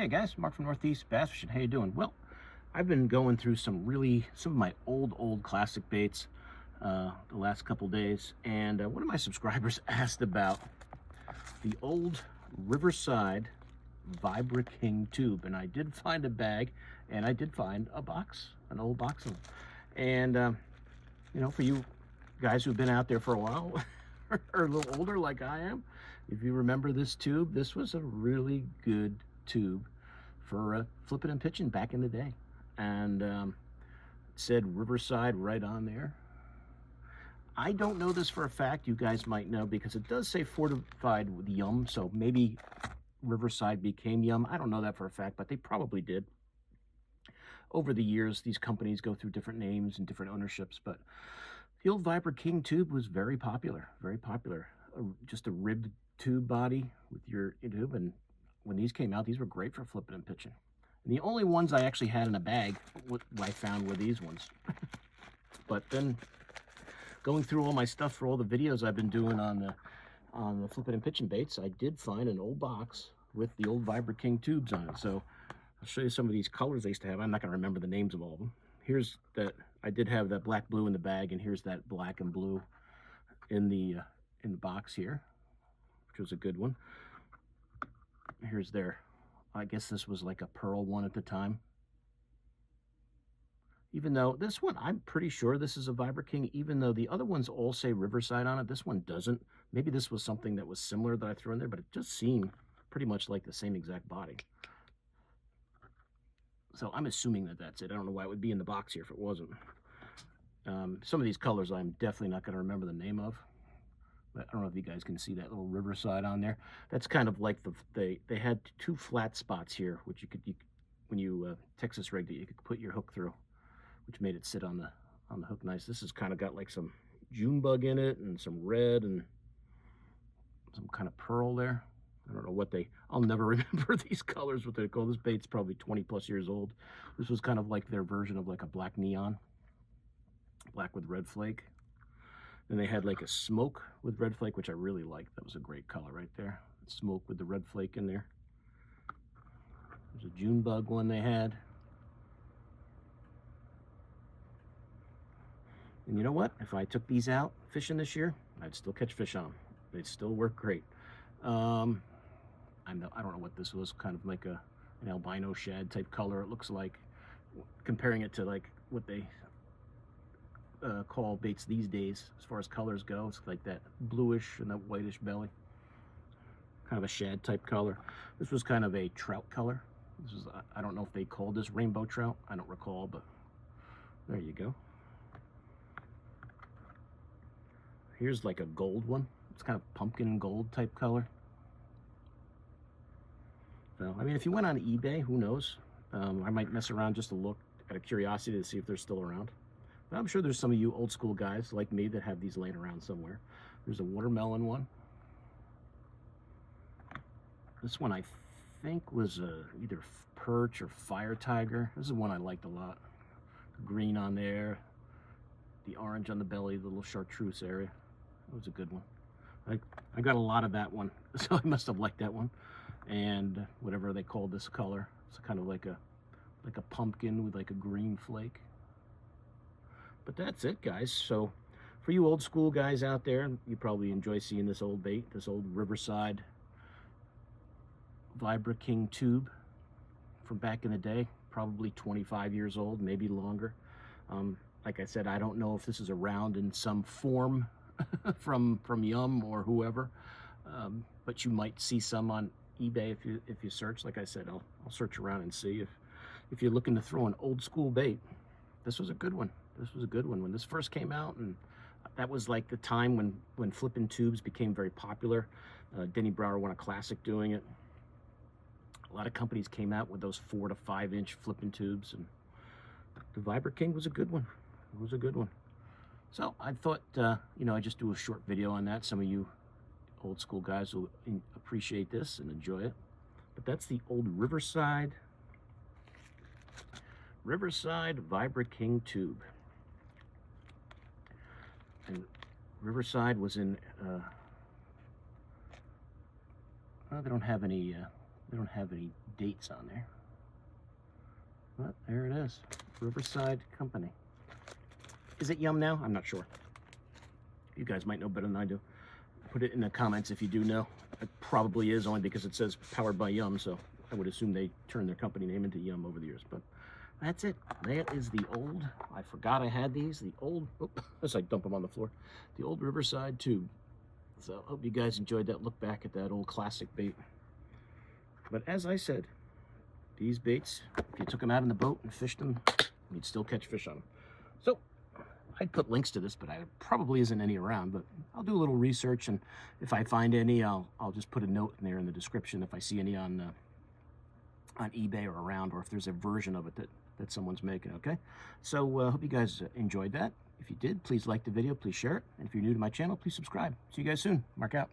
Hey guys, Mark from Northeast Bass Fishing. How you doing? Well, I've been going through some of my old classic baits the last couple days, and one of my subscribers asked about the old Riverside Vibra King Tube, and I did find a bag, and I did find a box, an old box of them. And for you guys who've been out there for a while, or a little older like I am, if you remember this tube, this was a really good tube for flipping and pitching back in the day. And it said Riverside right on there. I don't know this for a fact. You guys might know because it does say fortified with yum, so maybe Riverside became yum. I don't know that for a fact, but they probably did. Over the years, these companies go through different names and different ownerships, but the old Vibra King tube was very popular, very popular. Just a ribbed tube body with your tube, and when these came out, these were great for flipping and pitching. And the only ones I actually had in a bag, what I found were these ones. But then, going through all my stuff for all the videos I've been doing on the flipping and pitching baits, I did find an old box with the old Vibra King tubes on it. So I'll show you some of these colors I used to have. I'm not going to remember the names of all of them. Here's that. I did have that black blue in the bag, and here's that black and blue in the box here, which was a good one. Here's their, I guess this was like a pearl one at the time. Even though this one, I'm pretty sure this is a Vibra King, even though the other ones all say Riverside on it, this one doesn't. Maybe this was something that was similar that I threw in there, but it just seemed pretty much like the same exact body. So I'm assuming that that's it. I don't know why it would be in the box here if it wasn't. Some of these colors I'm definitely not going to remember the name of. But I don't know if you guys can see that little Riverside on there. That's kind of like they had two flat spots here, which you when you Texas rigged it, you could put your hook through, which made it sit on the hook nice. This has kind of got like some June bug in it and some red and some kind of pearl there. I don't know what I'll never remember these colors, what they call this bait's probably 20 plus years old. This was kind of like their version of like a black neon, black with red flake. Then they had like a smoke with red flake, which I really liked. That was a great color right there. Smoke with the red flake in there. There's a June bug one they had. And you know what? If I took these out fishing this year, I'd still catch fish on them. They'd still work great. I don't know what this was, kind of like an albino shad type color it looks like. Comparing it to like what they call baits these days as far as colors go, it's like that bluish and that whitish belly, kind of a shad type color. This was kind of a trout color. This was, I don't know if they called this rainbow trout, I don't recall, but there you go. Here's like a gold one. It's kind of pumpkin gold type color. So I mean, if you went on eBay, who knows, I might mess around just to look out of curiosity to see if they're still around. But I'm sure there's some of you old school guys like me that have these laying around somewhere. There's a watermelon one. This one I think was either perch or fire tiger. This is one I liked a lot. Green on there, the orange on the belly, the little chartreuse area. That was a good one. I got a lot of that one, so I must have liked that one. And whatever they call this color, it's kind of like a pumpkin with like a green flake. But that's it, guys. So for you old school guys out there, you probably enjoy seeing this old bait, this old Riverside Vibra King tube from back in the day, probably 25 years old, maybe longer. Like I said, I don't know if this is around in some form from Yum or whoever, but you might see some on eBay if you search. Like I said, I'll search around and see if you're looking to throw an old school bait. This was a good one. This was a good one when this first came out, and that was like the time when flipping tubes became very popular. Denny Brower won a classic doing it. A lot of companies came out with those 4 to 5 inch flipping tubes, and the Vibra King was a good one. It was a good one. So I thought, I'd just do a short video on that. Some of you old school guys will appreciate this and enjoy it. But that's the old Riverside Vibra King tube. And Riverside was in, well, they don't have any They don't have any dates on there. But there it is. Riverside Company. Is it yum now? I'm not sure. You guys might know better than I do. Put it in the comments if you do know. It probably is, only because it says powered by Yum, so I would assume they turned their company name into Yum over the years. But that's it. That is the old, I forgot I had these, the old, as I dump them on the floor, the old Riverside Tube. So I hope you guys enjoyed that look back at that old classic bait. But as I said, these baits, if you took them out in the boat and fished them, you'd still catch fish on them. So I'd put links to this, but there probably isn't any around. But I'll do a little research, and if I find any, I'll just put a note in there in the description if I see any on eBay or around, or if there's a version of it that someone's making. Okay, so hope you guys enjoyed that. If you did, please like the video, please share it, and if you're new to my channel, please subscribe. See you guys soon. Mark out.